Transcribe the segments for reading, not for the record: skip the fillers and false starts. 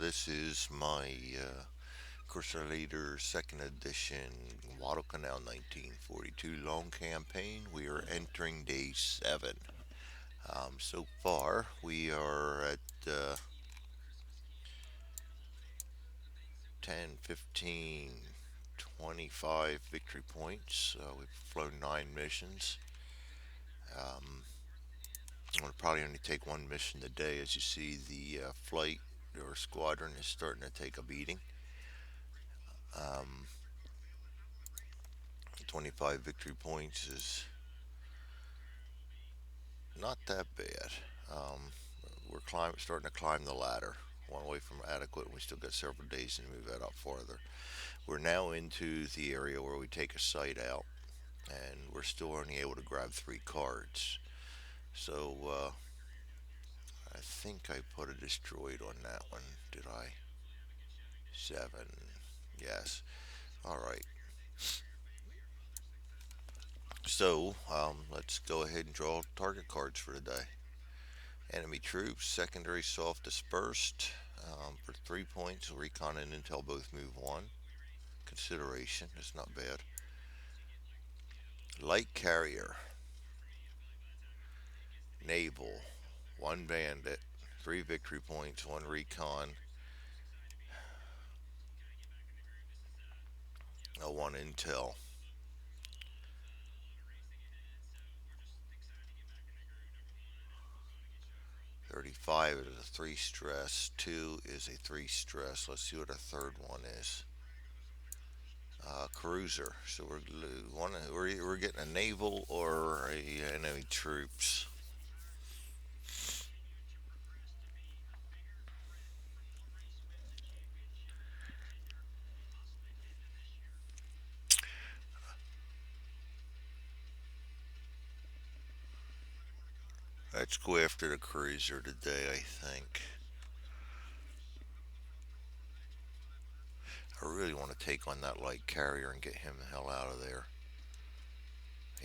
This is my Corsair second edition Guadalcanal 1942 long campaign. We are entering day 7. So far, we are at 10, 15, 25 victory points. We've flown 9 missions. Um, I'm going to probably only take one mission today. As you see, the flight or squadron is starting to take a beating. Um, 25 victory points is not that bad. Um, starting to climb the ladder. One away from adequate, and we still got several days to move that up farther. We're now into the area where we take a site out, and we're still only able to grab 3 cards. So I think I put a destroyed on that one. Did I? 7. Yes. All right. So let's go ahead and draw target cards for today. Enemy troops, secondary soft dispersed. For 3 points, recon and intel both move 1. Consideration, it's not bad. Light carrier, naval, 1 bandit, 3 victory points, 1 recon, 1 intel. 35 is a 3 stress, 2 is a 3 stress. Let's see what a third one is. Cruiser. So we're getting a naval or a enemy troops. Let's go after the cruiser today, I think. I really want to take on that light carrier and get him the hell out of there.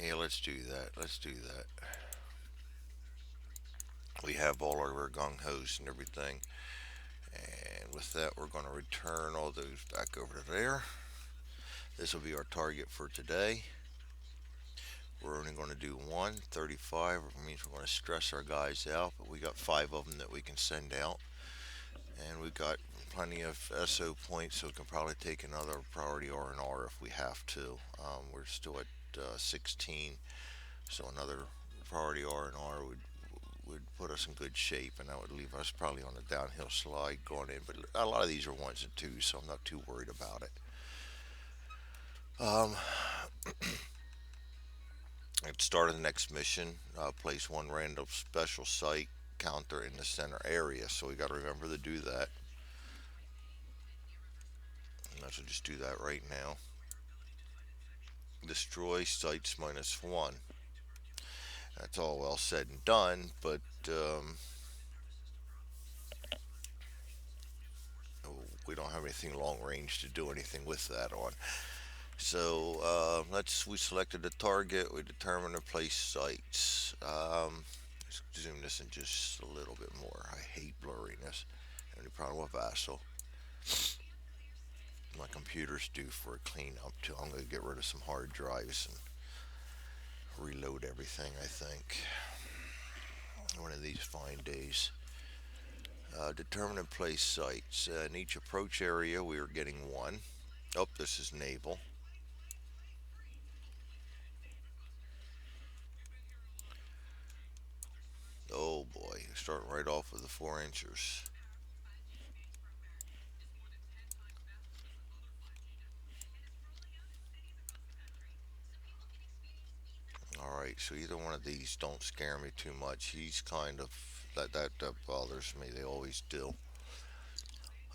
Yeah, let's do that. Let's do that. We have all of our gung hos and everything. And with that, we're going to return all those back over to there. This will be our target for today. We're only going to do 135, which means we're going to stress our guys out, but we got 5 of them that we can send out. And we've got plenty of SO points, so we can probably take another priority R&R if we have to. We're still at 16, so another priority R&R would put us in good shape, and that would leave us probably on a downhill slide going in. But a lot of these are 1s and 2s, so I'm not too worried about it. Um, at the start of the next mission, place 1 random special site counter in the center area, so we got to remember to do that. And let's just do that right now. Destroy sites -1. That's all well said and done, but we don't have anything long range to do anything with that on. So we selected the target. We determined to place sites. Let's zoom this in just a little bit more. I hate blurriness. Any problem with Vassal? My computer's due for a cleanup too. I'm going to get rid of some hard drives and reload everything, I think. One of these fine days. Determine and place sites. In each approach area, we are getting 1. Oh, this is naval. Oh boy, starting right off with the 4 inchers. All right, so either one of these don't scare me too much. He's kind of that bothers me. They always do.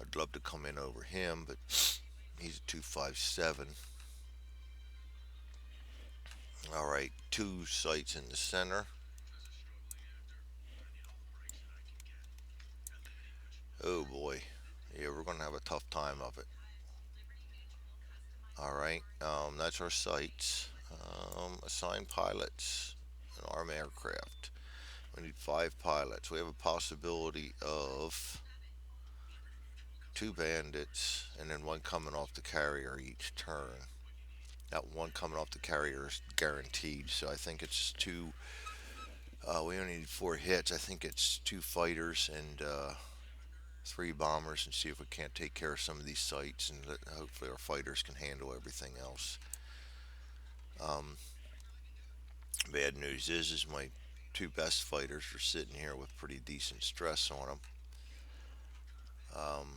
I'd love to come in over him, but he's a 257. All right, 2 sites in the center. Oh boy, yeah, we're gonna have a tough time of it. All right, that's our sites. Assign pilots and arm aircraft. We need 5 pilots. We have a possibility of two bandits, and then one coming off the carrier each turn. That one coming off the carrier is guaranteed. So I think it's two. We only need four hits. I think it's two fighters and three bombers, and see if we can't take care of some of these sites, and hopefully our fighters can handle everything else. Um, Bad news is my two best fighters are sitting here with pretty decent stress on them. Um,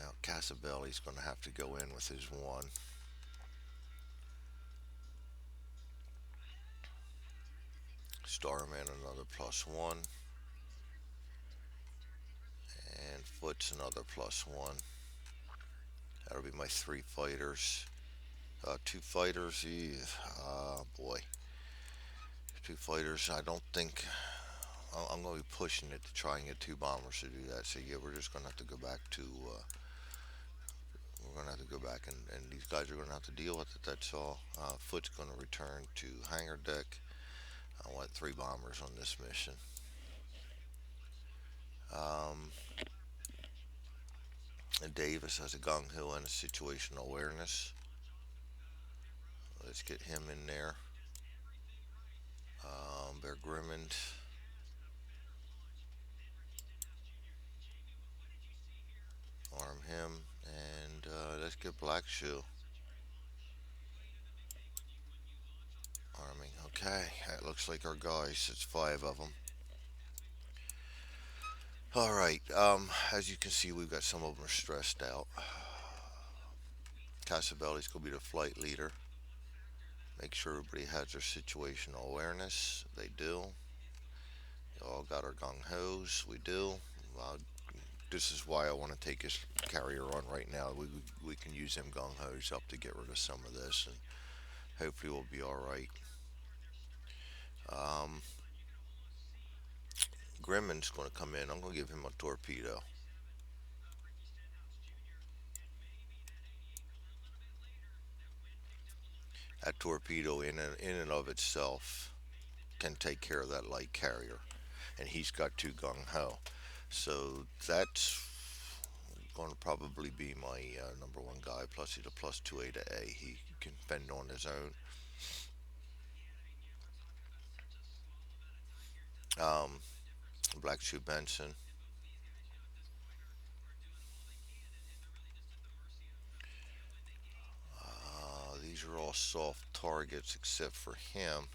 Now Casabelli's going to have to go in with his one. Starman another +1, and Foot's another +1. That'll be my three fighters. Two fighters, boy, two fighters. I don't think I'm going to be pushing it to try and get two bombers to do that. So yeah, we're just going to have to go back to. We're going to have to go back, and these guys are going to have to deal with it. That's all. Foot's going to return to hangar deck. I want three bombers on this mission. Um, and Davis has a gung ho and a situational awareness. Let's get him in there. Bear Grimmond. Arm him. And let's get Black Shoe. Arming. Okay, that looks like our guys. It's five of them. All right. As you can see, we've got some of them are stressed out. Casabelli's gonna be the flight leader. Make sure everybody has their situational awareness. They do. They all got our gung hos. We do. Uh, this is why I want to take his carrier on right now. We can use them gung hos up to get rid of some of this, and hopefully we'll be all right. Um, Grimmon's going to come in. I'm going to give him a torpedo. That torpedo, in and of itself, can take care of that light carrier, and he's got two gung ho. So that's going to probably be my number one guy. Plus he's a +2A to A. He can fend on his own. Um, Black Shoe Benson. These are all soft targets except for him.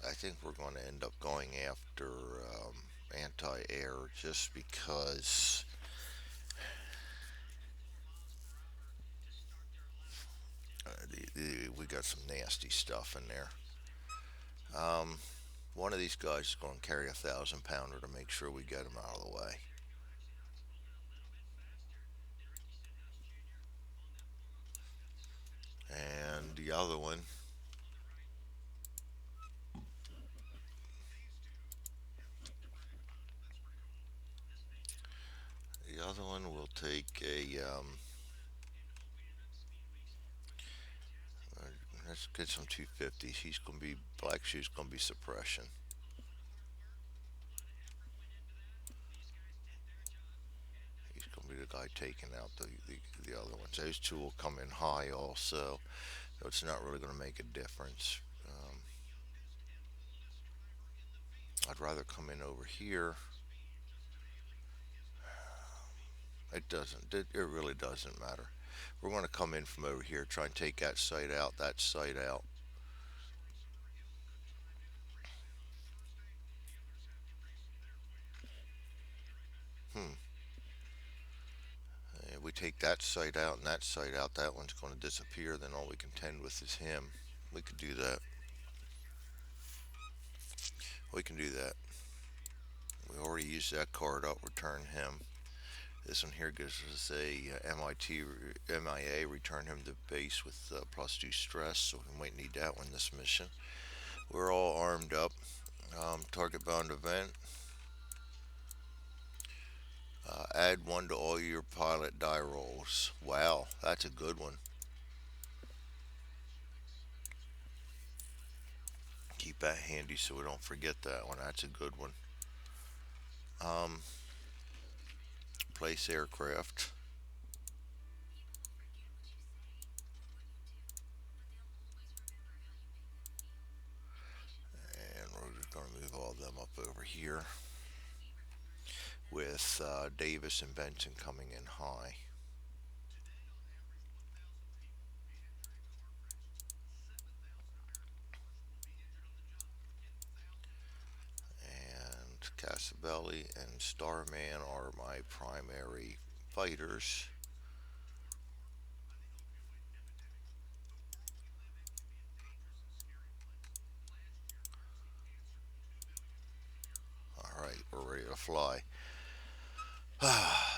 I think we're going to end up going after anti-air just because we got some nasty stuff in there. Um, One of these guys is going to carry a 1,000 pounder to make sure we get him out of the way. And the other one will take a. Let's get some 250s. He's going to be Black Shoe's going to be suppression. He's going to be the guy taking out the other ones. Those two will come in high also, so it's not really going to make a difference. I'd rather come in over here. It doesn't. It really doesn't matter. We're going to come in from over here, try and take that site out, that site out. Hmm. If we take that site out and that site out, that one's going to disappear. Then all we contend with is him. We could do that. We can do that. We already used that card up. Return him. This one here gives us a MIA. Return him to base with +2 stress. So we might need that one this mission. We're all armed up. Target bound event. Add one to all your pilot die rolls. Wow, that's a good one. Keep that handy so we don't forget that one. That's a good one. Um, Place aircraft. And we're just going to move all of them up over here with Davis and Benson coming in high. And Casabelli and Starman are my primary fighters. All right, we're ready to fly.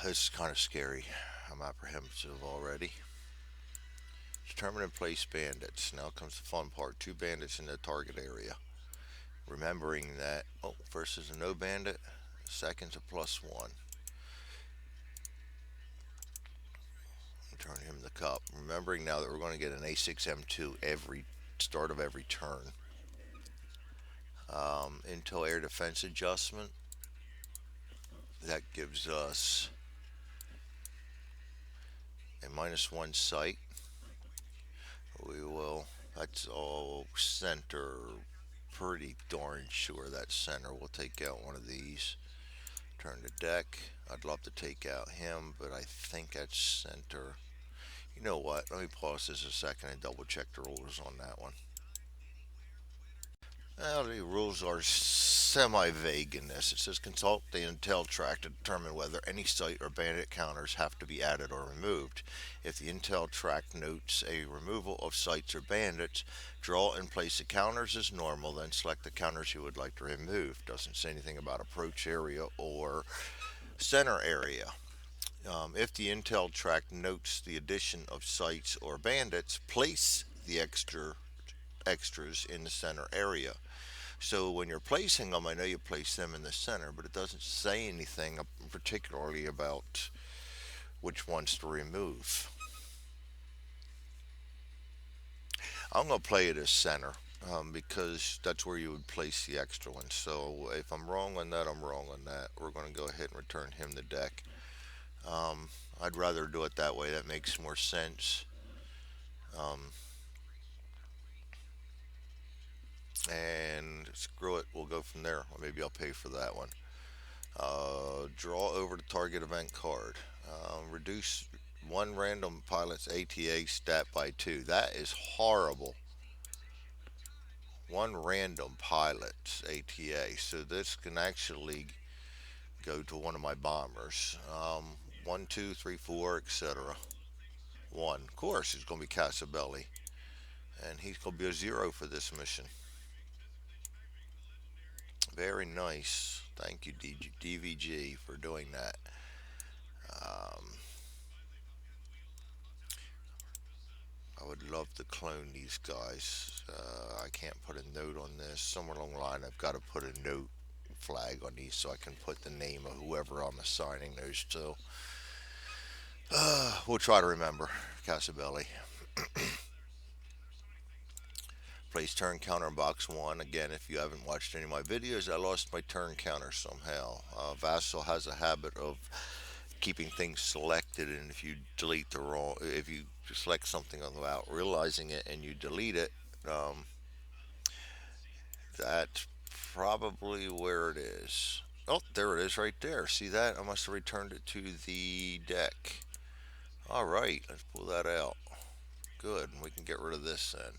This is kind of scary. I'm apprehensive already. Determine and place bandits. Now comes the fun part. Two bandits in the target area. Remembering that, oh, first is a no bandit, second's a +1. Turn him the cup. Remembering now that we're going to get an A6M2 every start of every turn. Intel air defense adjustment. That gives us a -1 sight. We will, that's all center. Pretty darn sure that's center. We'll take out one of these. Turn the deck. I'd love to take out him, but I think that's center. You know what? Let me pause this a second and double check the rules on that one. Well, the rules are semi-vague in this. It says consult the intel track to determine whether any site or bandit counters have to be added or removed. If the intel track notes a removal of sites or bandits, draw and place the counters as normal, then select the counters you would like to remove. Doesn't say anything about approach area or center area. If the intel track notes the addition of sites or bandits, place the extras in the center area. So when you're placing them, I know you place them in the center, but it doesn't say anything particularly about which ones to remove. I'm going to play it as center because that's where you would place the extra ones. So if I'm wrong on that, I'm wrong on that. We're going to go ahead and return him the deck. I'd rather do it that way. That makes more sense. Um, and screw it, we'll go from there. Or maybe I'll pay for that one. Draw over the target event card. Reduce one random pilot's ATA stat by 2. That is horrible. One random pilot's ATA. So this can actually go to one of my bombers. 1, 2, 3, 4, etc. One. Of course, it's going to be Casabelli. And he's going to be a 0 for this mission. Very nice. Thank you, DVG, for doing that. Um, I would love to clone these guys. I can't put a note on this. Somewhere along the line, I've got to put a note flag on these so I can put the name of whoever I'm assigning those to. We'll try to remember. Casabelli. Place turn counter in box 1. Again, if you haven't watched any of my videos, I lost my turn counter somehow. Vassal has a habit of keeping things selected, and if you delete the wrong, if you select something without realizing it and you delete it, um, that's probably where it is. Oh, there it is right there. See that? I must have returned it to the deck. All right, let's pull that out. Good, we can get rid of this then.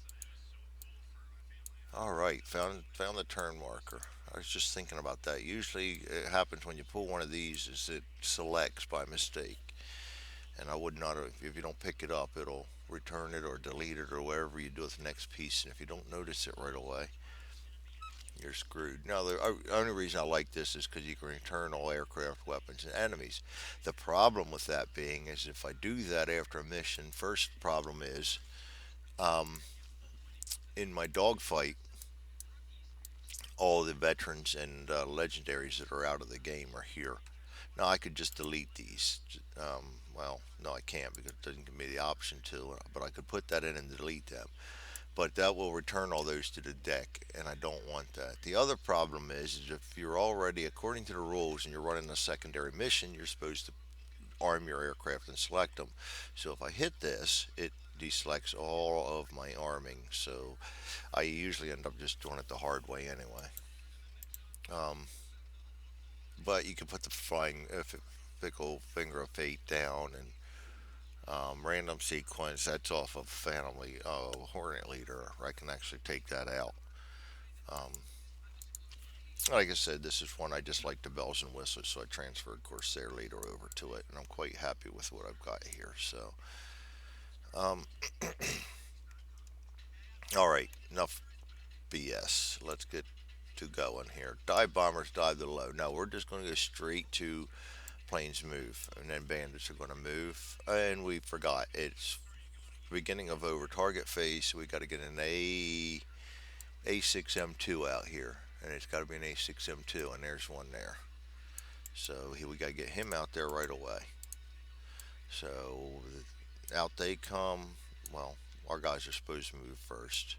All right, found the turn marker. I was just thinking about that. Usually, it happens when you pull one of these, is it selects by mistake, and I would not. If you don't pick it up, it'll return it or delete it or whatever you do with the next piece. And if you don't notice it right away, you're screwed. Now, the only reason I like this is because you can return all aircraft, weapons, and enemies. The problem with that being is if I do that after a mission, first problem is um, in my dogfight, all the veterans and legendaries that are out of the game are here. Now I could just delete these. Well, no, I can't because it doesn't give me the option to. But I could put that in and delete them. But that will return all those to the deck, and I don't want that. The other problem is if you're already, according to the rules, and you're running a secondary mission, you're supposed to arm your aircraft and select them. So if I hit this, it deselects all of my arming. So I usually end up just doing it the hard way anyway. Um, but you can put the flying fickle finger of fate down and random sequence. That's off of family Hornet Leader. I can actually take that out. Um, like I said, this is one I just like the bells and whistles, so I transferred Corsair Leader over to it, and I'm quite happy with what I've got here. So, um, all right, enough BS. Let's get to going here. Dive bombers dive the low. No, we're just going to go straight to planes move, and then bandits are going to move. And we forgot it's beginning of over target phase, so we got to get an A6M2 out here, and it's got to be an A6M2, and there's one there. So we got to get him out there right away. So out they come. Well, our guys are supposed to move first.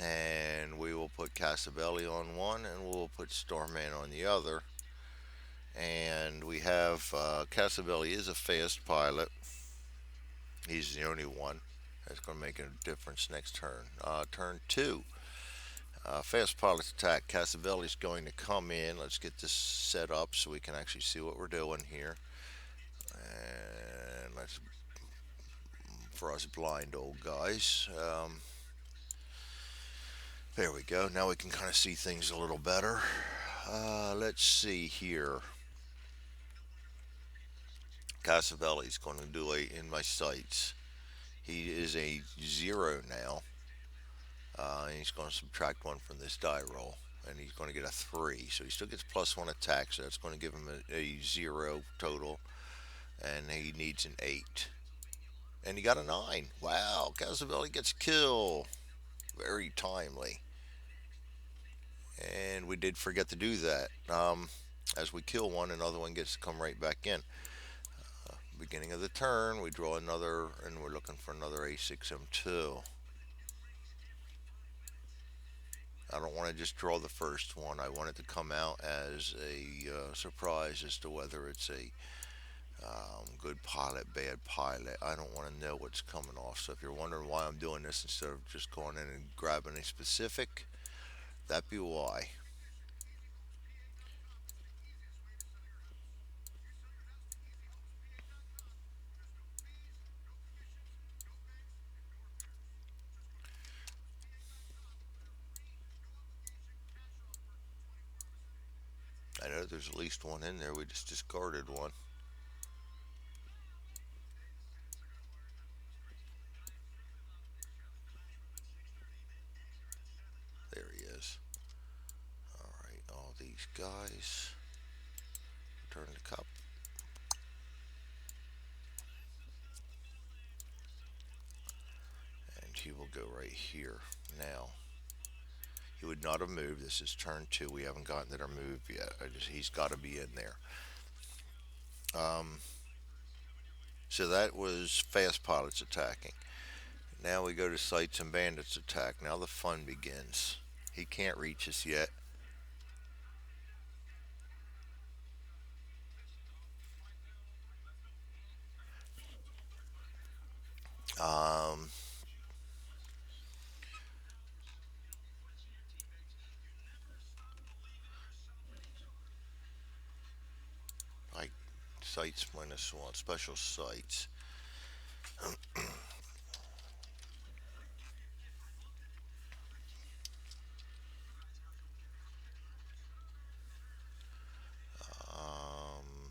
And we will put Casabelli on one, and we'll put Starman on the other. And we have Casabelli is a fast pilot. He's the only one. That's going to make a difference next turn. Turn two. Fast pilots attack. Casabelli's going to come in. Let's get this set up so we can actually see what we're doing here. And let's, for us blind old guys. There we go. Now we can kind of see things a little better. Let's see here. Casabelli's going to do a in my sights. He is a 0 now. And he's going to subtract 1 from this die roll. And he's going to get a 3. So he still gets +1 attack. So that's going to give him a 0 total. And he needs an 8. And he got a 9. Wow. Casabelli gets kill. Very timely. And we did forget to do that. As we kill one, another one gets to come right back in. Beginning of the turn, we draw another, and we're looking for another A6M2. I don't want to just draw the first one. I want it to come out as a surprise as to whether it's a good pilot, bad pilot. I don't want to know what's coming off. So if you're wondering why I'm doing this instead of just going in and grabbing a specific, that be why. I know there's at least one in there. We just discarded one. There he is. All right, all these guys. Turn the cup. And he will go right here. Now, he would not have moved. This is turn two. We haven't gotten to their move yet. He's got to be in there. Um, so that was fast pilots attacking. Now we go to sights and bandits attack. Now the fun begins. He can't reach us yet. Um, like sights -1, special sights. Um,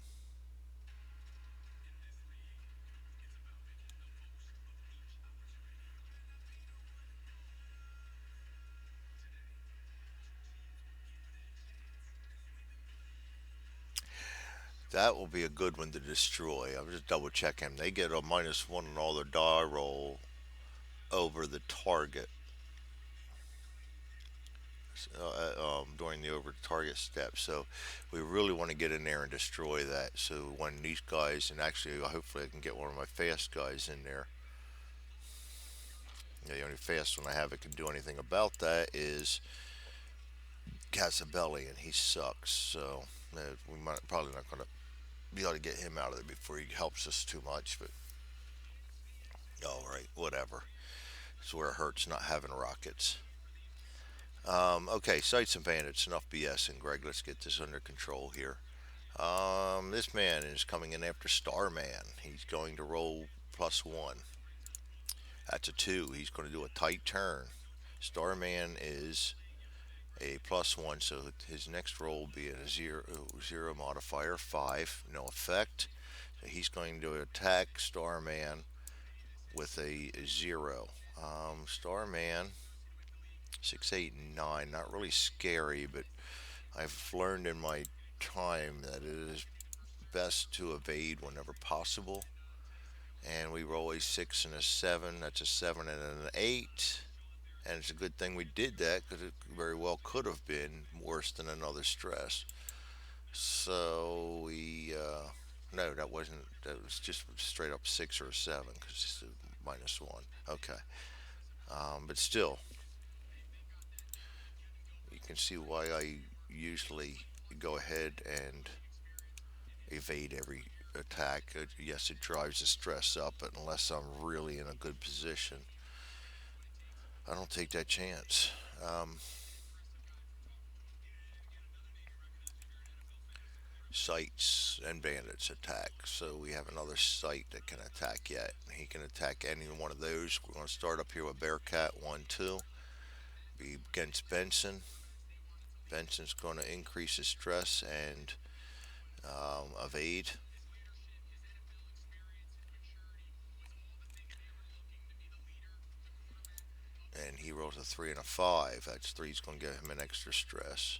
that will be a good one to destroy. I'm just double checking. They get a -1 on all their die roll over the target. during the over target step. So we really want to get in there and destroy that. So when these guys, and actually hopefully I can get one of my fast guys in there. The only fast one I have that can do anything about that is Casabelli, and he sucks. So we might probably not going to be able to get him out of there before he helps us too much. But all right, whatever. It's where it hurts not having rockets. Okay, sights and bandits. Enough BS. And Greg, let's get this under control here. This man is coming in after Starman. He's going to roll +1. That's a 2. He's going to do a tight turn. Starman is a +1, so his next roll will be a zero modifier, 5, no effect. So he's going to attack Starman with a 0. Starman, 6, 8, 9, not really scary, but I've learned in my time that it is best to evade whenever possible. And we roll a 6 and a 7. That's a 7 and an 8. And it's a good thing we did that because it very well could have been worse than another stress. So no, that wasn't. That was just straight up 6 or a 7 because it's a -1. Okay, but still, you can see why I usually go ahead and evade every attack. Yes, it drives the stress up, but unless I'm really in a good position, I don't take that chance. Sights and bandits attack. So we have another sight that can attack yet. He can attack any one of those. We're going to start up here with Bearcat 1, 2. Be against Benson. Benson's going to increase his stress and evade. And he rolls a 3 and a 5. That's 3's going to give him an extra stress.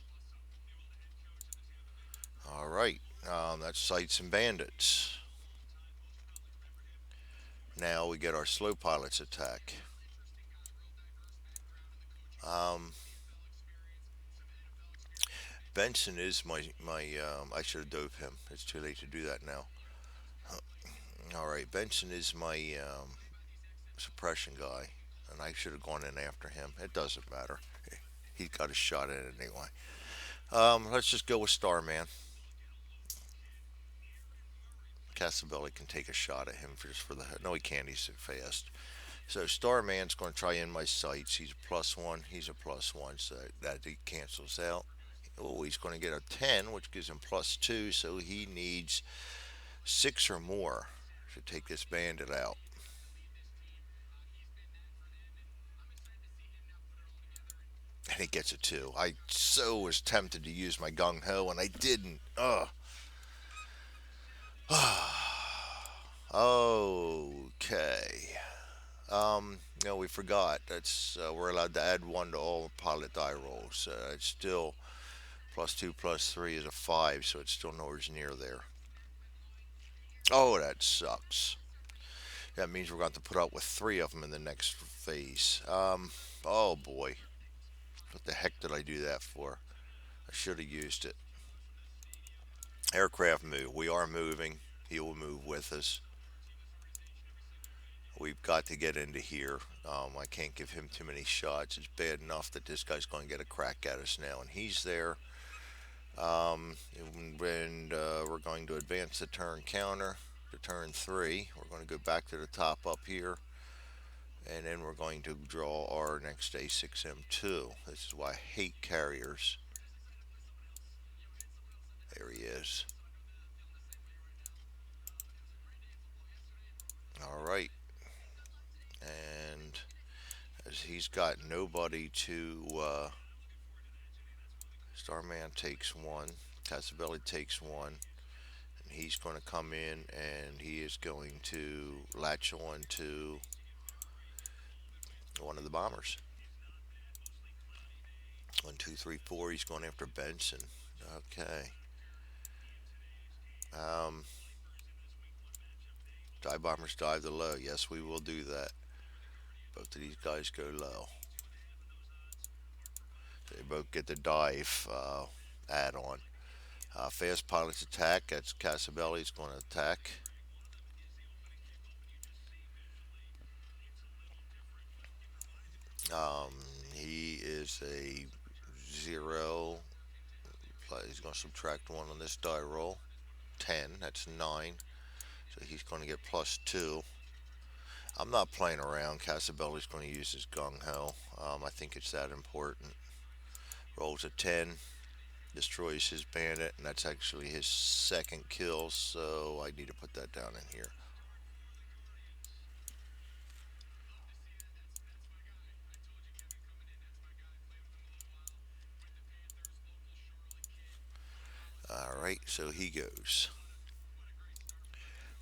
All right. That's sights and bandits. Now we get our slow pilots attack. Um, Benson is my. I should have dove him. It's too late to do that now. All right, Benson is my suppression guy, and I should have gone in after him. It doesn't matter. He got a shot at it anyway. Let's just go with Starman. Casabelli can take a shot at him just for the. No, he can't. He's so fast. So Starman's going to try in my sights. He's a +1. He's a +1, so that he cancels out. Oh, he's going to get a 10, which gives him +2. So he needs 6 or more to take this bandit out. And he gets a 2. I so was tempted to use my gung ho, and I didn't. Ugh. Okay. No, we forgot. That's we're allowed to add 1 to all pilot die rolls. It's still +2 +3 is a 5, so it's still nowhere near there. Oh, that sucks. That means we're going to have to put up with 3 of them in the next phase. Oh boy. What the heck did I do that for? I should have used it. Aircraft move. We are moving. He will move with us. We've got to get into here. I can't give him too many shots. It's bad enough that this guy's going to get a crack at us now, and he's there. And we're going to advance the turn counter to turn 3. We're going to go back to the top up here, and then we're going to draw our next A6M2. This is why I hate carriers. There he is. All right. And as he's got nobody to. Starman takes 1. Casabelli takes 1. And he's going to come in and he is going to latch on to one of the bombers. 1, 2, 3, 4. He's going after Benson. Okay. Um, Dive bombers dive the low. Yes, we will do that. Both of these guys go low. They both get the dive add on. Fast pilots attack. That's Casabelli's going to attack. Um, he is a zero. He's going to subtract one on this die roll. 10. That's 9. So he's going to get plus 2. I'm not playing around. Casabelli's going to use his gung ho. I think it's that important. Rolls a 10. Destroys his bandit, and that's actually his second kill, so I need to put that down in here. All right, so he goes.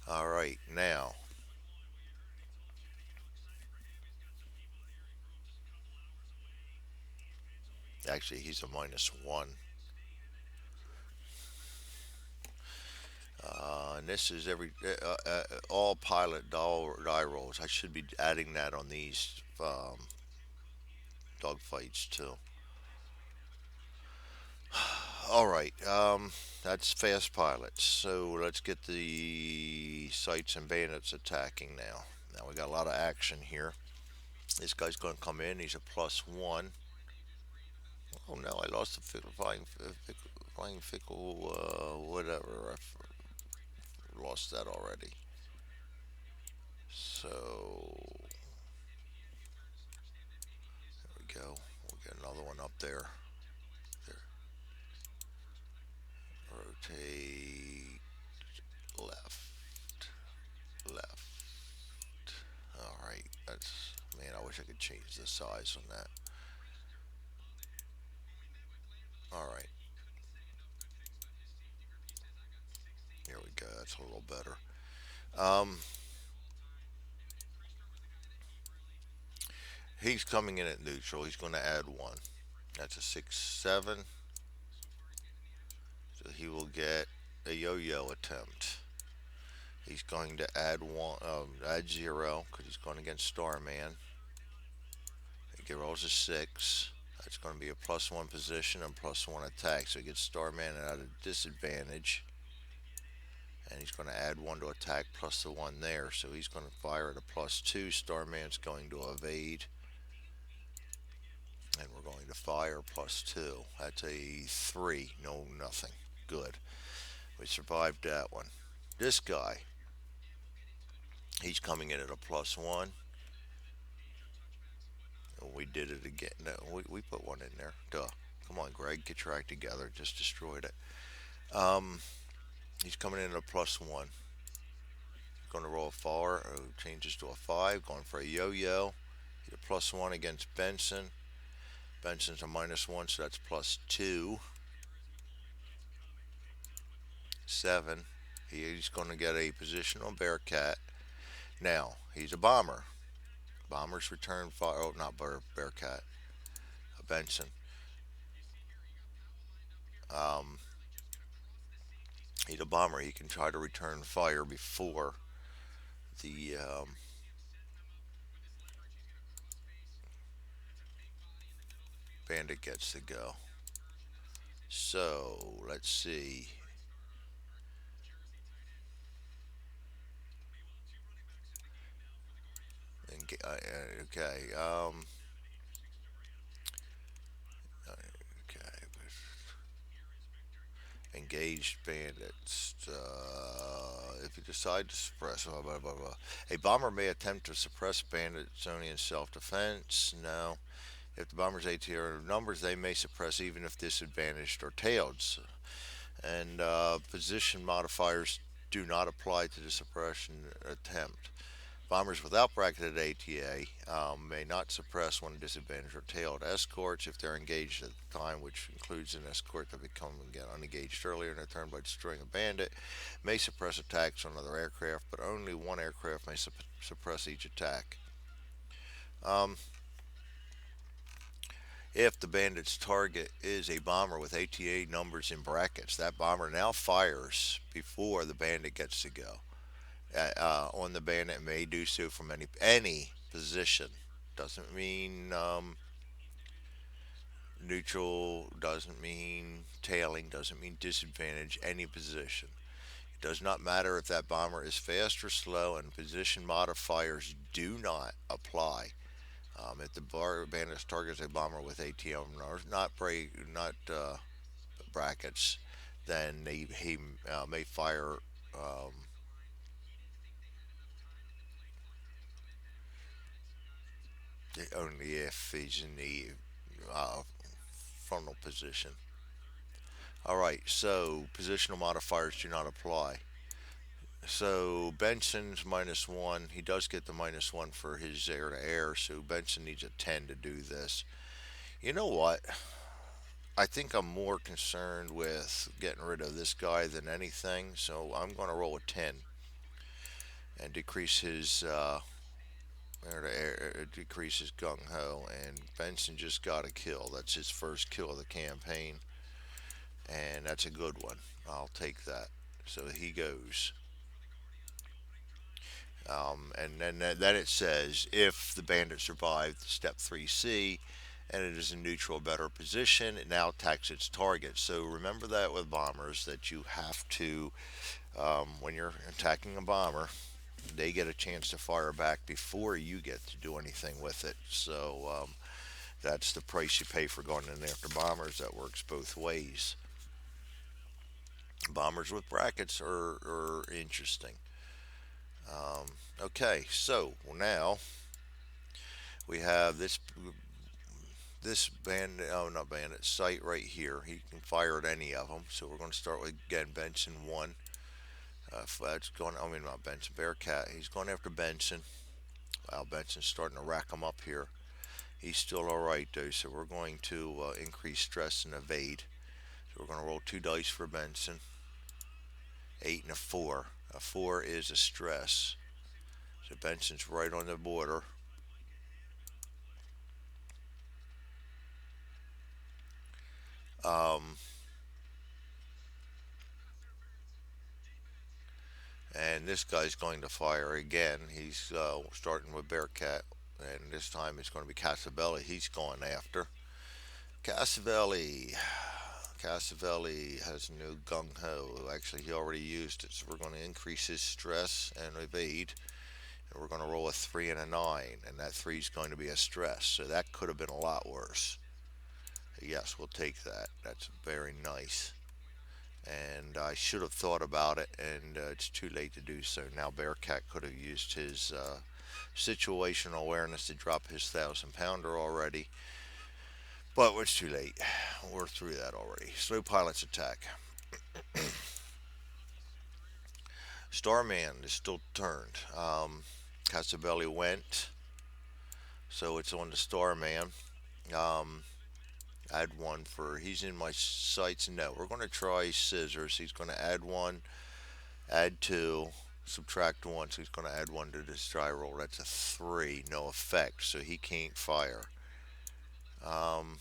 All right, now, actually, he's a -1. And this is all pilot die rolls. I should be adding that on these dog fights too. All right, that's fast pilots. So let's get the sights and bandits attacking now. Now we got a lot of action here. This guy's going to come in. He's a +1. Oh no, I lost the flying fickle, whatever. I lost that already. So there we go. We'll get another one up there. There. Rotate left, left. All right. That's man. I wish I could change the size on that. All right. Here we go. That's a little better. Um, he's coming in at neutral. He's going to add one. That's a 6-7. So he will get a yo-yo attempt. He's going to add one, add 0 because he's going against Starman. He rolls a 6. That's going to be a +1 position and +1 attack. So he gets Starman at a disadvantage. And he's going to add 1 to attack plus the 1 there. So he's going to fire at a +2. Starman's going to evade. And we're going to fire +2. That's a 3. No, nothing. Good. We survived that one. This guy, he's coming in at a +1. And we did it again. No, we put one in there. Duh. Come on, Greg, get your act together. Just destroyed it. Um, he's coming in at a +1. Going to roll a 4. Changes to a 5. Going for a yo-yo. He's a +1 against Benson. Benson's a -1, so that's +2. 7. He's going to get a position on Bearcat. Now, he's a bomber. Bombers return fire. Oh, not Bearcat. Benson. Um, he's a bomber. He can try to return fire before the bandit gets to go. So let's see. Okay. Okay. Engaged bandits. If you decide to suppress, blah, blah, blah, blah. A bomber may attempt to suppress bandits only in self-defense. No. If the bomber's ATR numbers, they may suppress even if disadvantaged or tailed. And position modifiers do not apply to the suppression attempt. Bombers without bracketed ATA may not suppress when disadvantaged or tailed. Escorts, if they're engaged at the time, which includes an escort that become again unengaged earlier in their turn by destroying a bandit, may suppress attacks on other aircraft, but only one aircraft may suppress each attack. Um, if the bandit's target is a bomber with ATA numbers in brackets, that bomber now fires before the bandit gets to go. On the bandit may do so from any position. Doesn't mean Neutral doesn't mean tailing, doesn't mean disadvantage, any position. It does not matter if that bomber is fast or slow, and position modifiers do not apply. If the bandit targets a bomber with ATM, not brackets, then he may fire um, only if he's in the uh, frontal position. All right, so positional modifiers do not apply. So Benson's -1. He does get the -1 for his air to air. So Benson needs a 10 to do this. You know what? I think I'm more concerned with getting rid of this guy than anything. So I'm going to roll a 10 and decrease his air to air, decrease his gung ho. And Benson just got a kill. That's his first kill of the campaign, and that's a good one. I'll take that. So he goes. And then it says if the bandit survived step 3C and it is in neutral better position, it now attacks its target. So remember that with bombers, that you have to, when you're attacking a bomber, they get a chance to fire back before you get to do anything with it. So that's the price you pay for going in after bombers. That works both ways. Bombers with brackets are interesting. Okay, so now we have this band, oh not bandit, site right here. He can fire at any of them. So we're going to start with again Benson one. That's going. I mean not Benson, Bearcat. He's going after Benson. Wow, Benson's starting to rack him up here. He's still all right though. So we're going to increase stress and evade. So we're going to roll two dice for Benson. 8 and a 4. A 4 is a stress. So Benson's right on the border. Um, and this guy's going to fire again. He's starting with Bearcat, and this time it's going to be Casabelli. He's going after Cassavelli. Cassavelli has no gung ho. Actually, he already used it, so we're going to increase his stress and evade. And we're going to roll a 3 and a 9, and that 3 is going to be a stress. So that could have been a lot worse. Yes, we'll take that. That's very nice. And I should have thought about it, and it's too late to do so. Now, Bearcat could have used his situational awareness to drop his 1,000 pounder already, but it's too late. We're through that already. Slow pilot's attack. Starman is still turned. Casabelli went, so it's on the Starman. Um, add one for he's in my sights. No, we're going to try scissors. He's going to add one, add two, subtract one. So he's going to add one to this dry roll. That's a 3, no effect, so he can't fire. Um,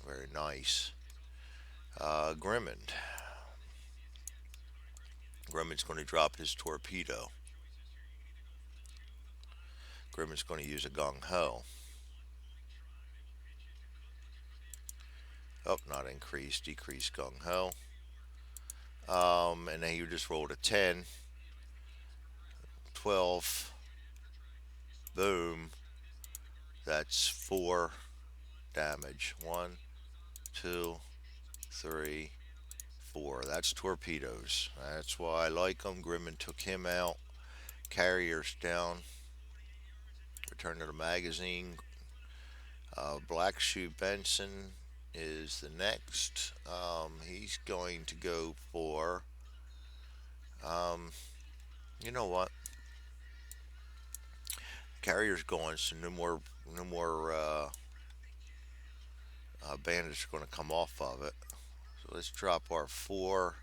very nice. Grimmond. Grimmond's going to drop his torpedo. Grimmond's going to use a gung ho. Oh, not increase, decrease gung ho. And then you just rolled a 10, 12, boom. That's 4 damage. One, two, three, 4. That's torpedoes. That's why I like them. Grimman took him out. Carriers down. Return to the magazine. Black Shoe Benson is the next. He's going to go for. Um, you know what? Carrier's going, so no more bandits are going to come off of it. So let's drop our 4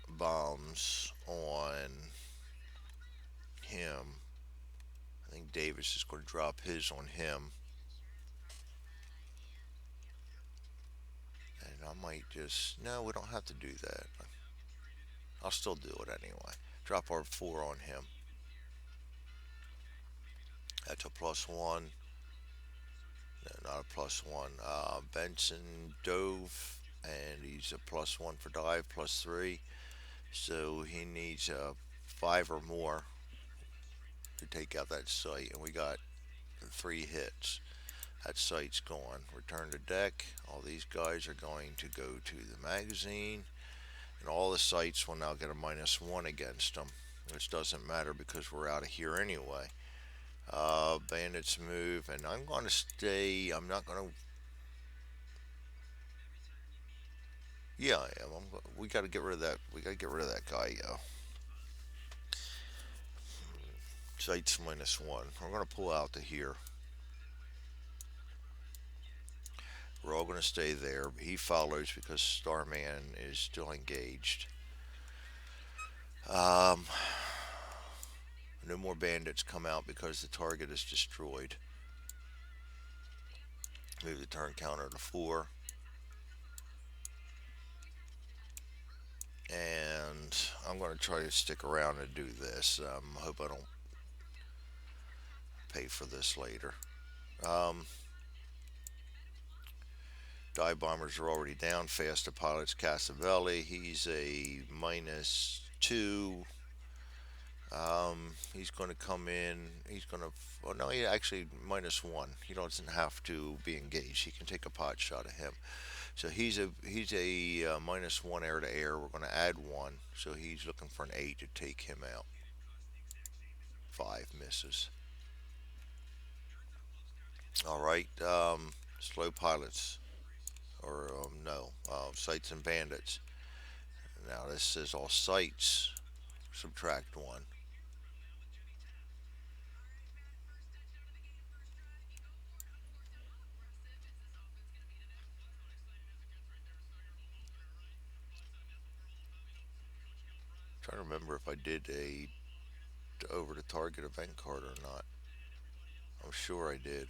bombs on him. I think Davis is going to drop his on him. And I might just. No, we don't have to do that. I'll still do it anyway. Drop our 4 on him. That's a +1. No, not a plus one. Benson dove, and he's a plus one for dive, plus three. So he needs five or more to take out that sight, and we got three hits. That sight's gone. Return to deck. All these guys are going to go to the magazine, and all the sights will now get a minus one against them, which doesn't matter because we're out of here anyway. Bandits move, and I'm going to stay. I'm not going to. Yeah, I am. We got to get rid of that. We got to get rid of that guy. Sights minus one. We're going to pull out to here. We're all going to stay there. He follows because Starman is still engaged. Um, no more bandits come out because the target is destroyed. Move the turn counter to four. And I'm going to try to stick around and do this. I hope I don't pay for this later. Um, Dive bombers are already down. Faster pilots Casavelli. He's a minus two. He's going to come in. He's going to. Oh no, he actually minus one. He doesn't have to be engaged. He can take a pot shot at him. So he's a minus one air to air. We're going to add one. So he's looking for an eight to take him out. Five misses. All right. Slow pilots or no sights and bandits. Now this says all sights. Subtract one. Trying to remember if I did a over the target event card or not. I'm sure I did.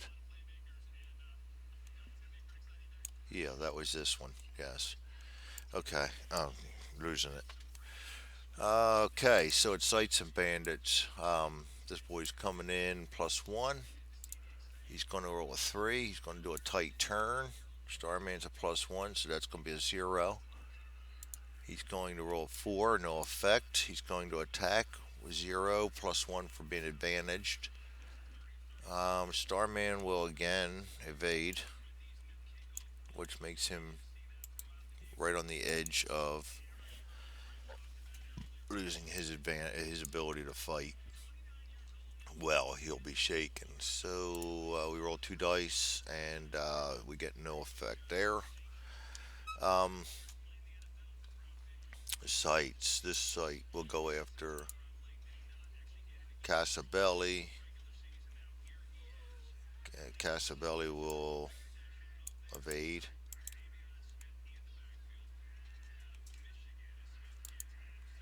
Yeah, that was this one. Yes. Okay. Oh, losing it. Okay, so it's Sights and Bandits. This boy's coming in plus one. He's going to roll a three. He's going to do a tight turn. Starman's a plus one, so that's going to be a zero. He's going to roll four, no effect. He's going to attack with zero, plus one for being advantaged. Starman will again evade, which makes him right on the edge of losing his ability to fight. Well, he'll be shaken. So we roll two dice, and we get no effect there. Um, Sights. This sight will go after Casabelli. Casabelli will evade,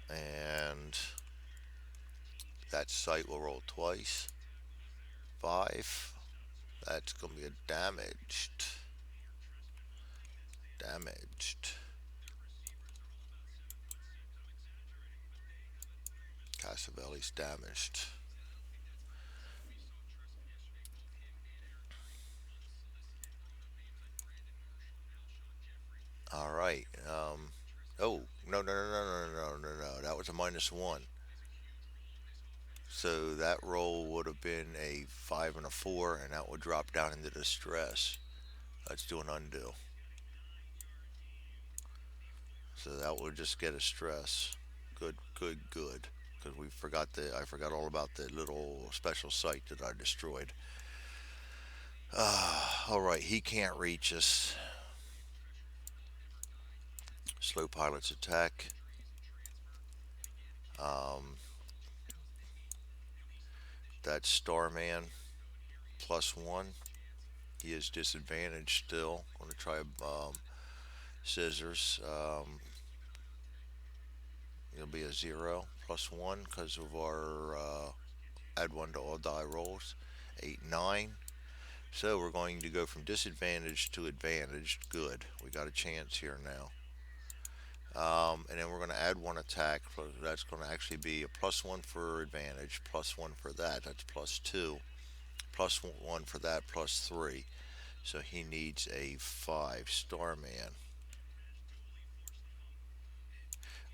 and that sight will roll twice. Five. That's going to be a damaged. Damaged. Casabelli's damaged. All right. Oh, no, no, no, no, no, no, no, no. That was a minus one. So that roll would have been a five and a four, and that would drop down into distress. Let's do an undo. So that would just get a stress. Good, good, good. Because I forgot all about the little special site that I destroyed. All right, he can't reach us. Slow pilots attack. Um, that's Starman plus one. He is disadvantaged still. I'm going to try scissors. It'll be a zero plus one because of our add one to all die rolls. 8, 9. So we're going to go from disadvantaged to advantaged. Good. We got a chance here now. And then we're going to add one attack. That's going to actually be a plus one for advantage, plus one for that. That's plus two. Plus one for that, plus three. So he needs a 5 man.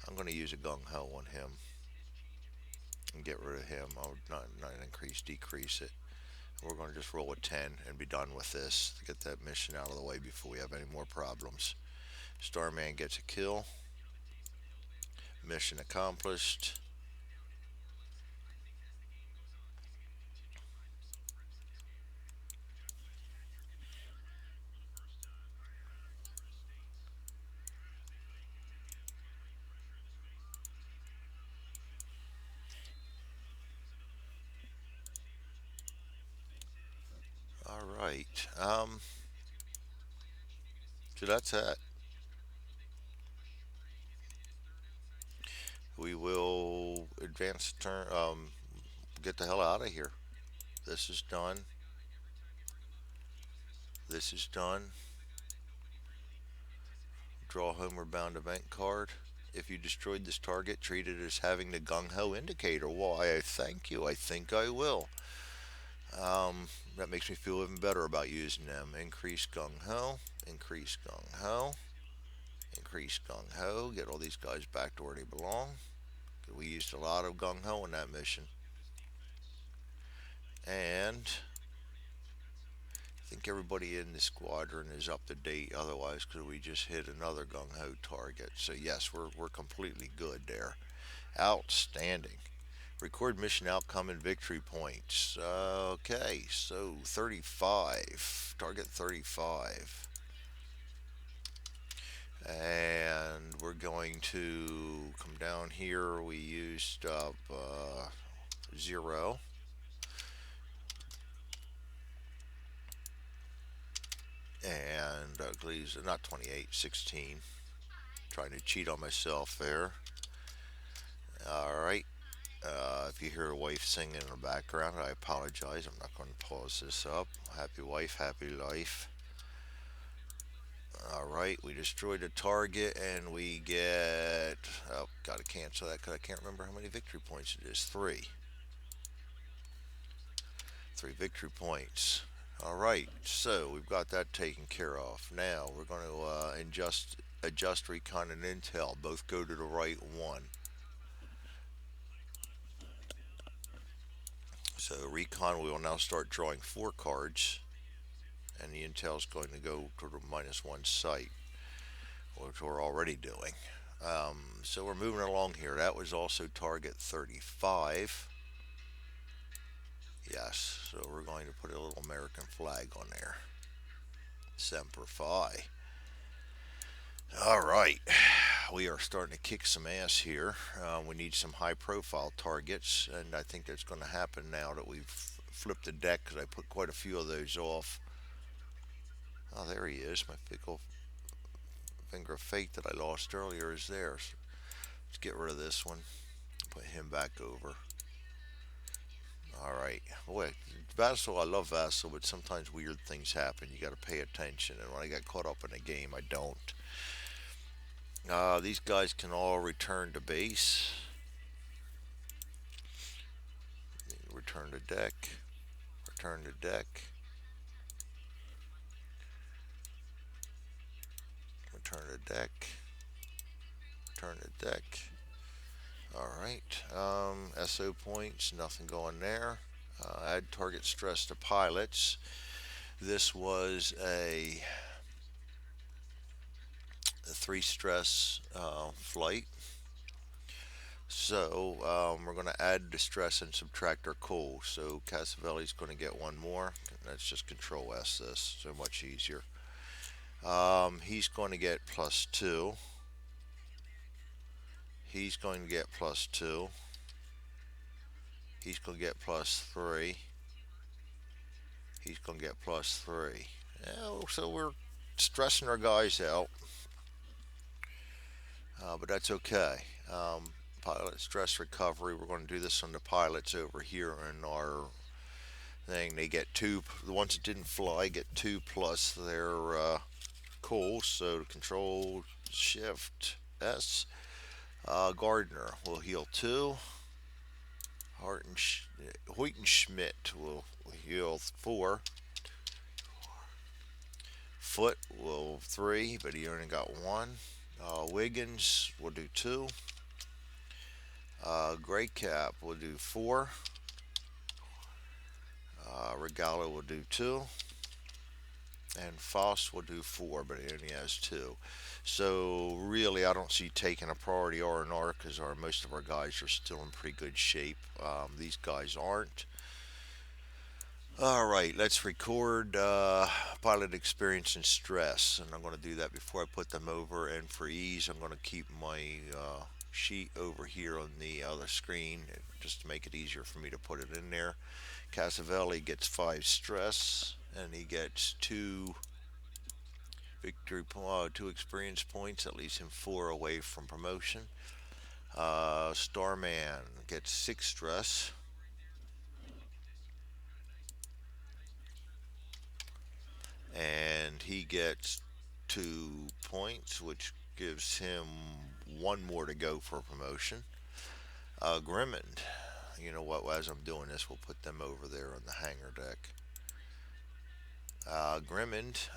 I'm going to use a gung ho on him and get rid of him. I'll not increase, decrease it. We're going to just roll a 10 and be done with this to get that mission out of the way before we have any more problems. Starman gets a kill. Mission accomplished. All right. So that's it. We will advance the turn. Get the hell out of here. This is done. This is done. Draw homeward bound event card. If you destroyed this target, treat it as having the gung ho indicator. Why, I thank you. I think I will. That makes me feel even better about using them. Increase gung ho. Increase gung ho. Increase gung ho. Get all these guys back to where they belong. We used a lot of gung ho in that mission. And I think everybody in the squadron is up to date. Otherwise, could we just hit another gung ho target? So yes, we're completely good there. Outstanding. Record mission outcome and victory points. Okay, so 35. Target 35. And we're going to come down here. We used up 0. And please, not 28, 16. Trying to cheat on myself there. All right. If you hear a wife singing in the background, I apologize. I'm not going to pause this up. Happy wife, happy life. All right, we destroyed a target and we get. Oh, gotta cancel that because I can't remember how many victory points it is. 3. 3 victory points. All right, so we've got that taken care of. Now we're going to adjust recon and intel. Both go to the right one. So recon, we will now start drawing 4 cards, and the intel is going to go to the -1 site, which we're already doing. So we're moving along here. That was also target 35. Yes, so we're going to put a little American flag on there. Semper Fi. All right, we are starting to kick some ass here. We need some high profile targets, and I think that's going to happen now that we've flipped the deck because I put quite a few of those off. Oh, there he is. My fickle finger of fate that I lost earlier is there. So let's get rid of this one. Put him back over. All right. Boy, Vassal, I love Vassal, but sometimes weird things happen. You got to pay attention. And when I got caught up in a game, I don't. These guys can all return to base. Return to deck. Return to deck. Return to deck. Return to deck. All right. SO points, nothing going there. Add target stress to pilots. This was a 3 stress flight. So we're going to add the stress and subtract our cool. So Casavelli's going to get one more. Let's just Control S this. So much easier. He's going to get +2. He's going to get +2. He's going to get +3. He's going to get +3. Yeah, so we're stressing our guys out. But that's okay. Pilot stress recovery. We're going to do this on the pilots over here in our thing. They get 2. The ones that didn't fly get 2 plus their cool. So Control Shift S. Gardner will heal 2. Hoytenschmidt will heal 4. Foot will 3, but he only got 1. Wiggins will do 2. Gray Cap will do 4. Regalo will do 2. And Foss will do 4, but he only has 2. So really, I don't see taking a priority R&R because most of our guys are still in pretty good shape. These guys aren't. All right, let's record pilot experience and stress, and I'm going to do that before I put them over. And for ease, I'm going to keep my sheet over here on the other screen just to make it easier for me to put it in there. Casavelli gets 5 stress, and he gets 2 2 experience points. That leaves him 4 away from promotion. Starman gets 6 stress, and he gets 2 points, which gives him 1 more to go for promotion. Grimmond, you know what? As I'm doing this, we'll put them over there on the hangar deck. Grimmond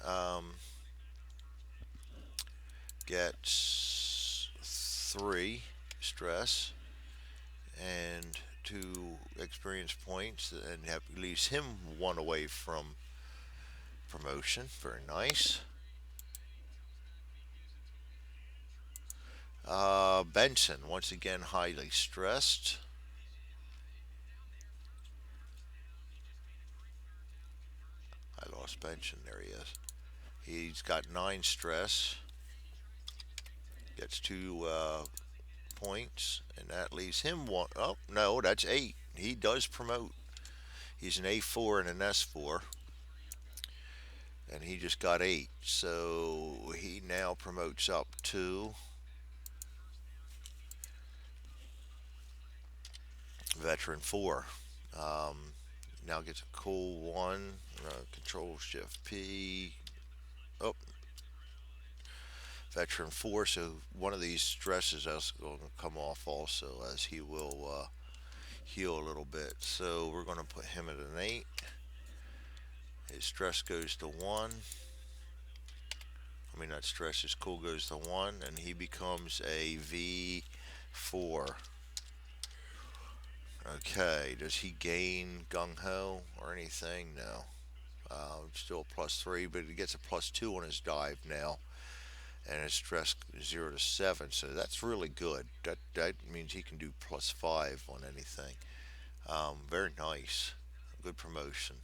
gets 3 stress and 2 experience points, and leaves him 1 away from promotion. Very nice. Benson, once again, highly stressed. I lost Benson. There he is. He's got 9 stress, gets 2 points, and that leaves him 1. Oh, no, that's 8. He does promote. He's an A4 and an S4, and he just got 8. So he now promotes up to Veteran 4. Um, Now gets a cool 1. Control Shift P. Oh, Veteran 4. So one of these stresses is going to come off also, as he will heal a little bit. So we're going to put him at an 8. His stress goes to 1. I mean, that stress, his cool goes to 1, and he becomes a V4. Okay, does he gain gung ho or anything? No. Still a +3, but he gets a +2 on his dive now, and his stress 0 to 7. So that's really good. That means he can do +5 on anything. Very nice. Good promotion.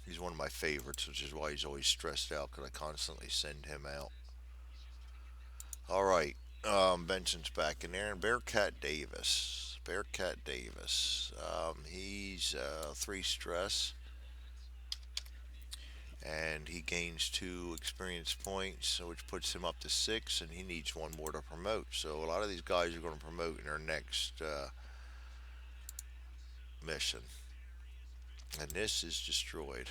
He's one of my favorites, which is why he's always stressed out because I constantly send him out. All right, Benson's back in there, and Bearcat Davis. Bearcat Davis. He's 3 stress, and he gains 2 experience points, which puts him up to 6, and he needs 1 more to promote. So a lot of these guys are going to promote in their next mission, and this is destroyed.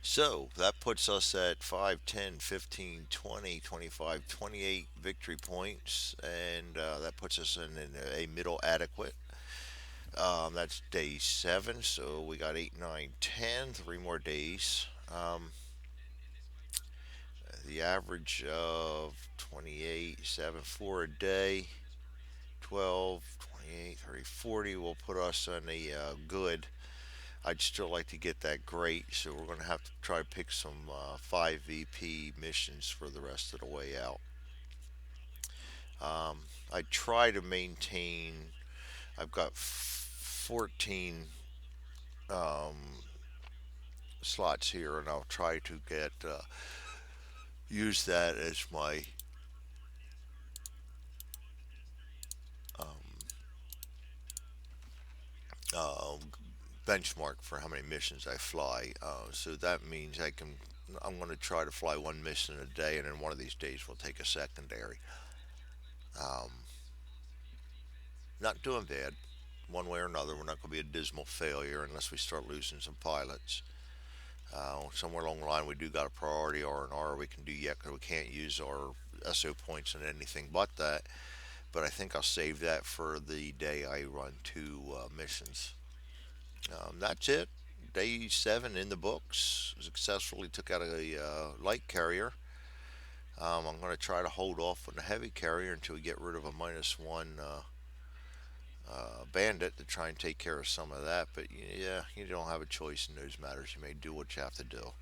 So that puts us at 5, 10, 15, 20, 25, 28 victory points, and that puts us in a middle adequate. That's day 7, so we got 8, 9, 10, 3 more days. The average of 28, 7, 4 a day, 12, 28, 30, 40 will put us on a good. I'd still like to get that great, so we're going to have to try to pick some 5 VP missions for the rest of the way out. I try to maintain. I've got 14 um, slots here, and I'll try to get use that as my um, uh, benchmark for how many missions I fly. So that means I can. I'm going to try to fly 1 mission a day, and then one of these days we'll take a secondary. Um, Not doing bad, one way or another. We're not going to be a dismal failure unless we start losing some pilots. Somewhere along the line, we do got a priority R&R we can do yet because we can't use our SO points on anything but that. But I think I'll save that for the day I run 2 missions. That's it. day 7 in the books. Successfully took out a light carrier. I'm going to try to hold off on the heavy carrier until we get rid of a -1 bandit to try and take care of some of that. But yeah, you don't have a choice in those matters. You may do what you have to do.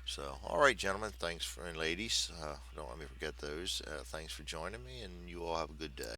So, all right, gentlemen, thanks for, and ladies, don't let me forget those. Thanks for joining me, and you all have a good day.